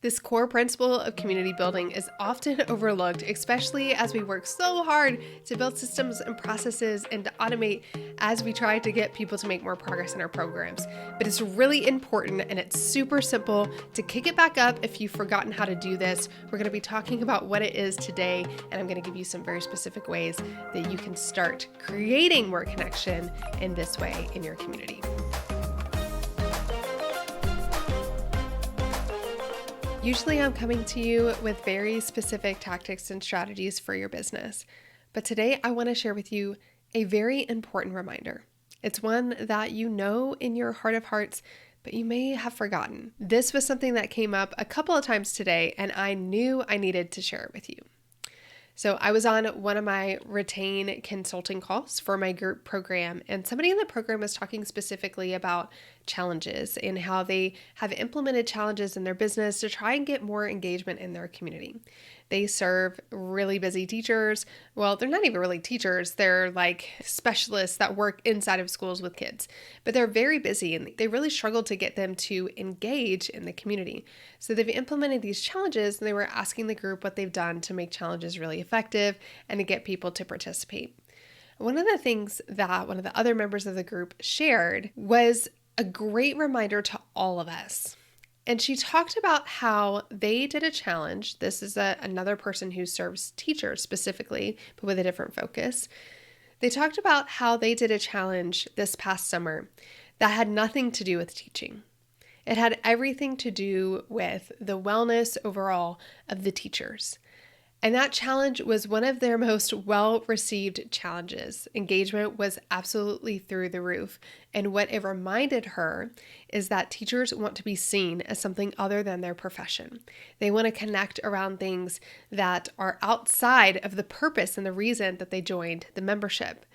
This core principle of community building is often overlooked, especially as we work so hard to build systems and processes and to automate as we try to get people to make more progress in our programs. But it's really important and it's super simple to kick it back up if you've forgotten how to do this. We're going to be talking about what it is today, and I'm going to give you some very specific ways that you can start creating more connection in this way in your community. Usually I'm coming to you with very specific tactics and strategies for your business, but today I want to share with you a very important reminder. It's one that you know in your heart of hearts, but you may have forgotten. This was something that came up a couple of times today, and I knew I needed to share it with you. So I was on one of my retain consulting calls for my group program, and somebody in the program was talking specifically about challenges and how they have implemented challenges in their business to try and get more engagement in their community. They serve really busy teachers. Well, they're not even really teachers. They're like specialists that work inside of schools with kids, but they're very busy and they really struggle to get them to engage in the community. So they've implemented these challenges, and they were asking the group what they've done to make challenges really effective and to get people to participate. One of the things that one of the other members of the group shared was a great reminder to all of us. And she talked about how they did a challenge. This is another person who serves teachers specifically, but with a different focus. They talked about how they did a challenge this past summer that had nothing to do with teaching. It had everything to do with the wellness overall of the teachers. And that challenge was one of their most well-received challenges. Engagement was absolutely through the roof. And what it reminded her is that teachers want to be seen as something other than their profession. They want to connect around things that are outside of the purpose and the reason that they joined the membership.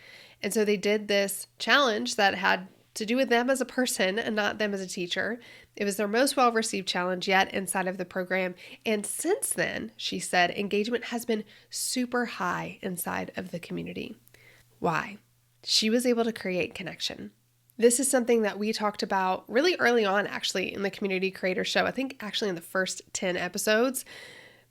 And so they did this challenge that had to do with them as a person and not them as a teacher. It was their most well-received challenge yet inside of the program. And since then, she said, engagement has been super high inside of the community. Why? She was able to create connection. This is something that we talked about really early on, actually, in the Community Creator Show. I think actually in the first 10 episodes.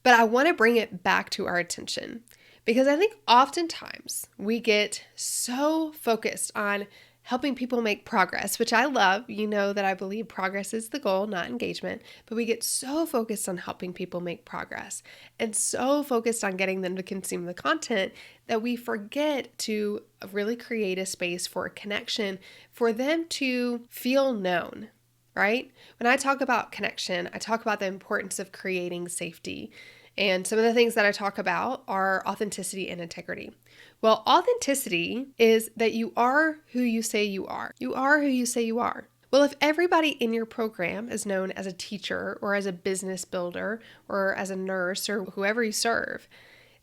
But I want to bring it back to our attention because I think oftentimes we get so focused on helping people make progress, which I love. You know that I believe progress is the goal, not engagement, but we get so focused on helping people make progress and so focused on getting them to consume the content that we forget to really create a space for connection for them to feel known, right? When I talk about connection, I talk about the importance of creating safety. And some of the things that I talk about are authenticity and integrity. Well, authenticity is that you are who you say you are. You are who you say you are. Well, if everybody in your program is known as a teacher or as a business builder or as a nurse or whoever you serve,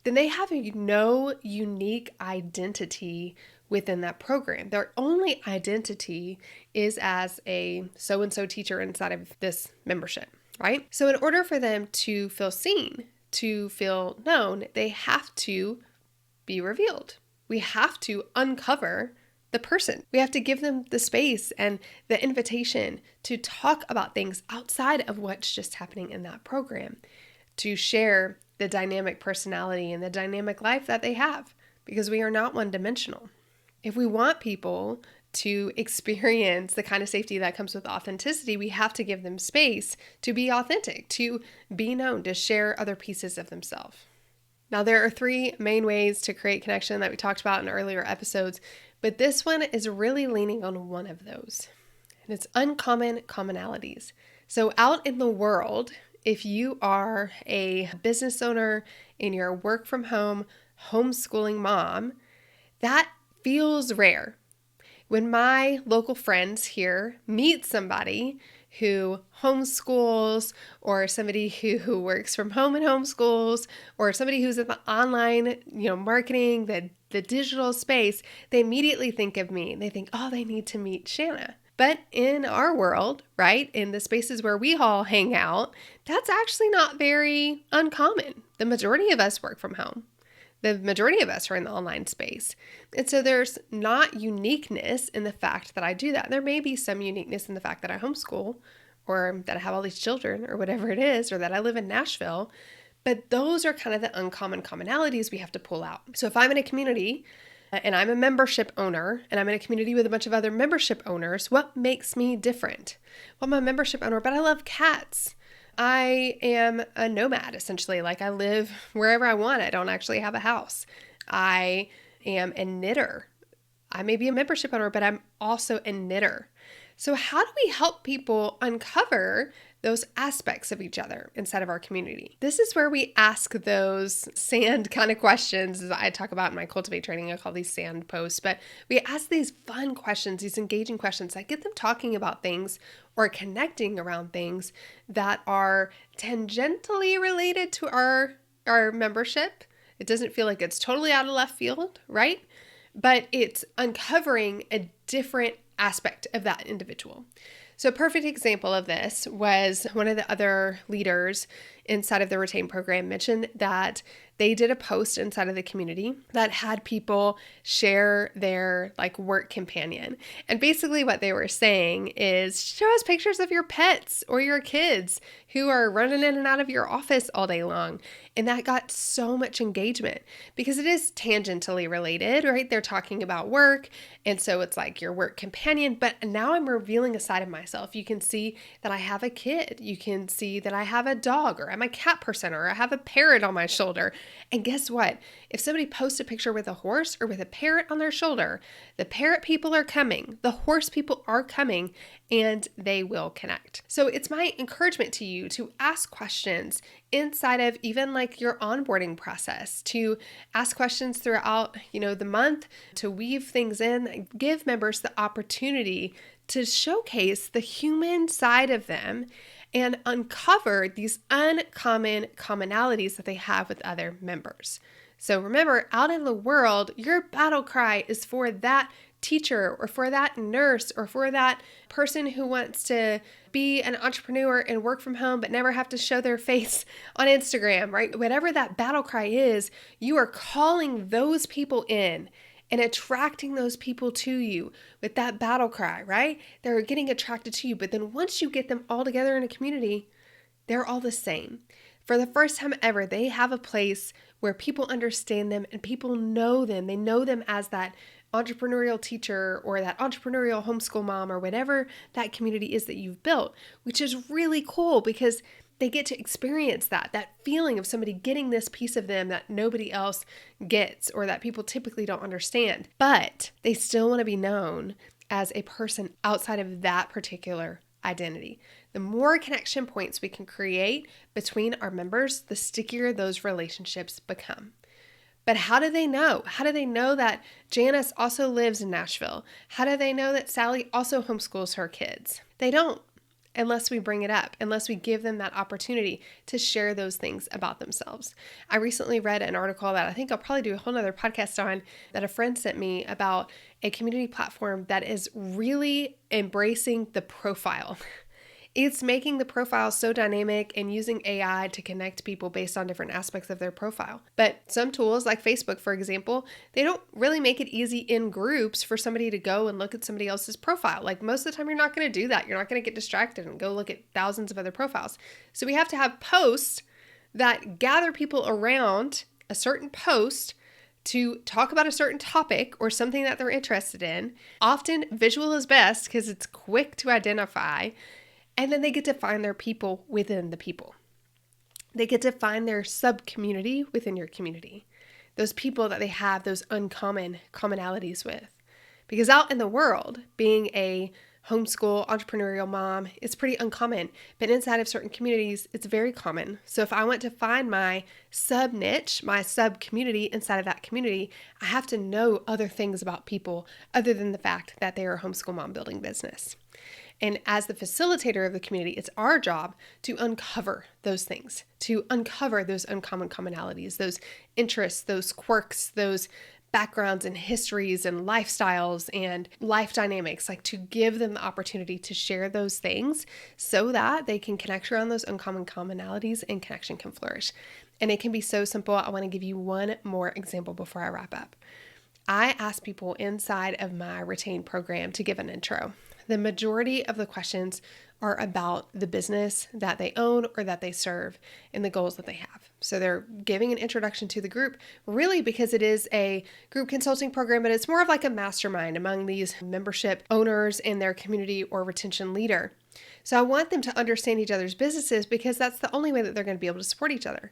then they have no unique identity within that program. Their only identity is as a so-and-so teacher inside of this membership, right? So in order for them to feel seen, to feel known, they have to be revealed. We have to uncover the person. We have to give them the space and the invitation to talk about things outside of what's just happening in that program, to share the dynamic personality and the dynamic life that they have, because we are not one-dimensional. If we want people to experience the kind of safety that comes with authenticity, we have to give them space to be authentic, to be known, to share other pieces of themselves. Now, there are 3 main ways to create connection that we talked about in earlier episodes, but this one is really leaning on one of those, and it's uncommon commonalities. So out in the world, if you are a business owner and you're a work from home, homeschooling mom, that feels rare. When my local friends here meet somebody who homeschools or somebody who works from home and homeschools or somebody who's in the online, marketing, the digital space, they immediately think of me. They think, oh, they need to meet Shana. But in our world, right, in the spaces where we all hang out, that's actually not very uncommon. The majority of us work from home. The majority of us are in the online space. And so there's not uniqueness in the fact that I do that. There may be some uniqueness in the fact that I homeschool, or that I have all these children or whatever it is, or that I live in Nashville. But those are kind of the uncommon commonalities we have to pull out. So if I'm in a community and I'm a membership owner and I'm in a community with a bunch of other membership owners, what makes me different? Well, I'm a membership owner, but I love cats. I am a nomad, essentially. Like, I live wherever I want. I don't actually have a house. I am a knitter. I may be a membership owner, but I'm also a knitter. So how do we help people uncover those aspects of each other inside of our community? This is where we ask those sand kind of questions, as I talk about in my Cultivate training. I call these sand posts, but we ask these fun questions, these engaging questions that get them talking about things or connecting around things that are tangentially related to our membership. It doesn't feel like it's totally out of left field, right? But it's uncovering a different aspect of that individual. So a perfect example of this was one of the other leaders inside of the Retain program mentioned that they did a post inside of the community that had people share their work companion. And basically what they were saying is, show us pictures of your pets or your kids who are running in and out of your office all day long. And that got so much engagement because it is tangentially related, right? They're talking about work. And so it's like your work companion, but now I'm revealing a side of myself. You can see that I have a kid. You can see that I have a dog, or I'm a cat person, or I have a parrot on my shoulder. And guess what? If somebody posts a picture with a horse or with a parrot on their shoulder, the parrot people are coming, the horse people are coming, and they will connect. So it's my encouragement to you to ask questions inside of even your onboarding process, to ask questions throughout, the month, to weave things in, give members the opportunity to showcase the human side of them and uncover these uncommon commonalities that they have with other members. So remember, out in the world, your battle cry is for that teacher or for that nurse or for that person who wants to be an entrepreneur and work from home but never have to show their face on Instagram, right? Whatever that battle cry is, you are calling those people in and attracting those people to you with that battle cry, right? They're getting attracted to you. But then once you get them all together in a community, they're all the same. For the first time ever, they have a place where people understand them and people know them. They know them as that entrepreneurial teacher or that entrepreneurial homeschool mom or whatever that community is that you've built, which is really cool because they get to experience that feeling of somebody getting this piece of them that nobody else gets or that people typically don't understand. But they still want to be known as a person outside of that particular identity. The more connection points we can create between our members, the stickier those relationships become. But how do they know? How do they know that Janice also lives in Nashville? How do they know that Sally also homeschools her kids? They don't, unless we bring it up, unless we give them that opportunity to share those things about themselves. I recently read an article that I think I'll probably do a whole nother podcast on that a friend sent me about a community platform that is really embracing the profile. It's making the profile so dynamic and using AI to connect people based on different aspects of their profile. But some tools like Facebook, for example, they don't really make it easy in groups for somebody to go and look at somebody else's profile. Most of the time, you're not going to do that. You're not going to get distracted and go look at thousands of other profiles. So we have to have posts that gather people around a certain post to talk about a certain topic or something that they're interested in. Often visual is best because it's quick to identify. And then they get to find their people within the people. They get to find their sub-community within your community. Those people that they have those uncommon commonalities with. Because out in the world, being a homeschool entrepreneurial mom is pretty uncommon. But inside of certain communities, it's very common. So if I want to find my sub-niche, my sub-community inside of that community, I have to know other things about people other than the fact that they are a homeschool mom building business. And as the facilitator of the community, it's our job to uncover those things, to uncover those uncommon commonalities, those interests, those quirks, those backgrounds and histories and lifestyles and life dynamics, to give them the opportunity to share those things so that they can connect around those uncommon commonalities and connection can flourish. And it can be so simple. I want to give you one more example before I wrap up. I ask people inside of my Retain program to give an intro. The majority of the questions are about the business that they own or that they serve and the goals that they have. So they're giving an introduction to the group, really because it is a group consulting program, but it's more of like a mastermind among these membership owners and their community or retention leader. So I want them to understand each other's businesses because that's the only way that they're going to be able to support each other.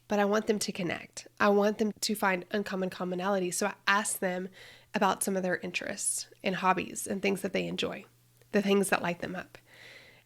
But I want them to connect. I want them to find uncommon commonalities. So I ask them about some of their interests and hobbies and things that they enjoy, the things that light them up.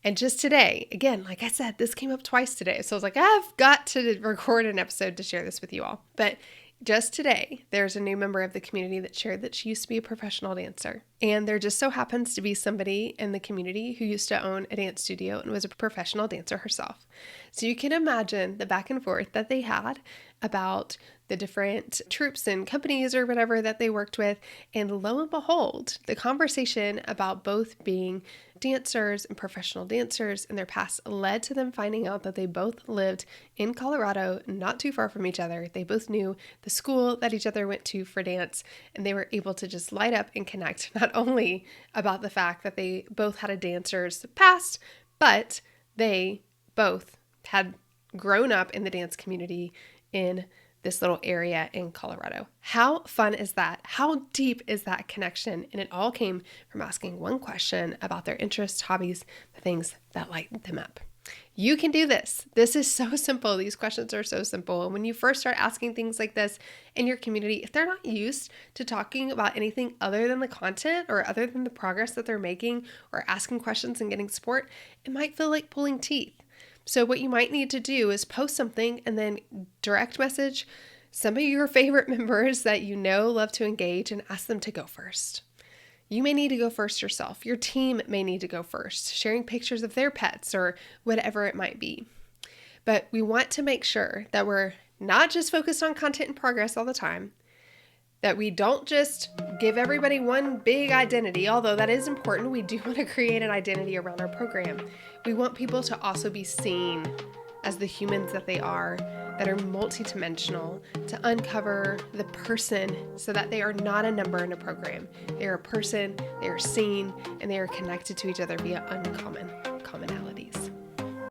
And just today, again, like I said, this came up twice today. So I was like, I've got to record an episode to share this with you all. But just today, there's a new member of the community that shared that she used to be a professional dancer. And there just so happens to be somebody in the community who used to own a dance studio and was a professional dancer herself. So you can imagine the back and forth that they had about the different troupes and companies or whatever that they worked with. And lo and behold, the conversation about both being dancers and professional dancers in their past led to them finding out that they both lived in Colorado, not too far from each other. They both knew the school that each other went to for dance, and they were able to just light up and connect not only about the fact that they both had a dancer's past, but they both had grown up in the dance community in this little area in Colorado. How fun is that? How deep is that connection? And it all came from asking one question about their interests, hobbies, the things that light them up. You can do this. This is so simple. These questions are so simple. And when you first start asking things like this in your community, if they're not used to talking about anything other than the content or other than the progress that they're making or asking questions and getting support, it might feel like pulling teeth. So what you might need to do is post something and then direct message some of your favorite members that you know love to engage and ask them to go first. You may need to go first yourself. Your team may need to go first, sharing pictures of their pets or whatever it might be. But we want to make sure that we're not just focused on content and progress all the time, that we don't just give everybody one big identity, although that is important. We do want to create an identity around our program. We want people to also be seen as the humans that they are, that are multidimensional, to uncover the person so that they are not a number in a program. They are a person, they are seen, and they are connected to each other via uncommon commonalities.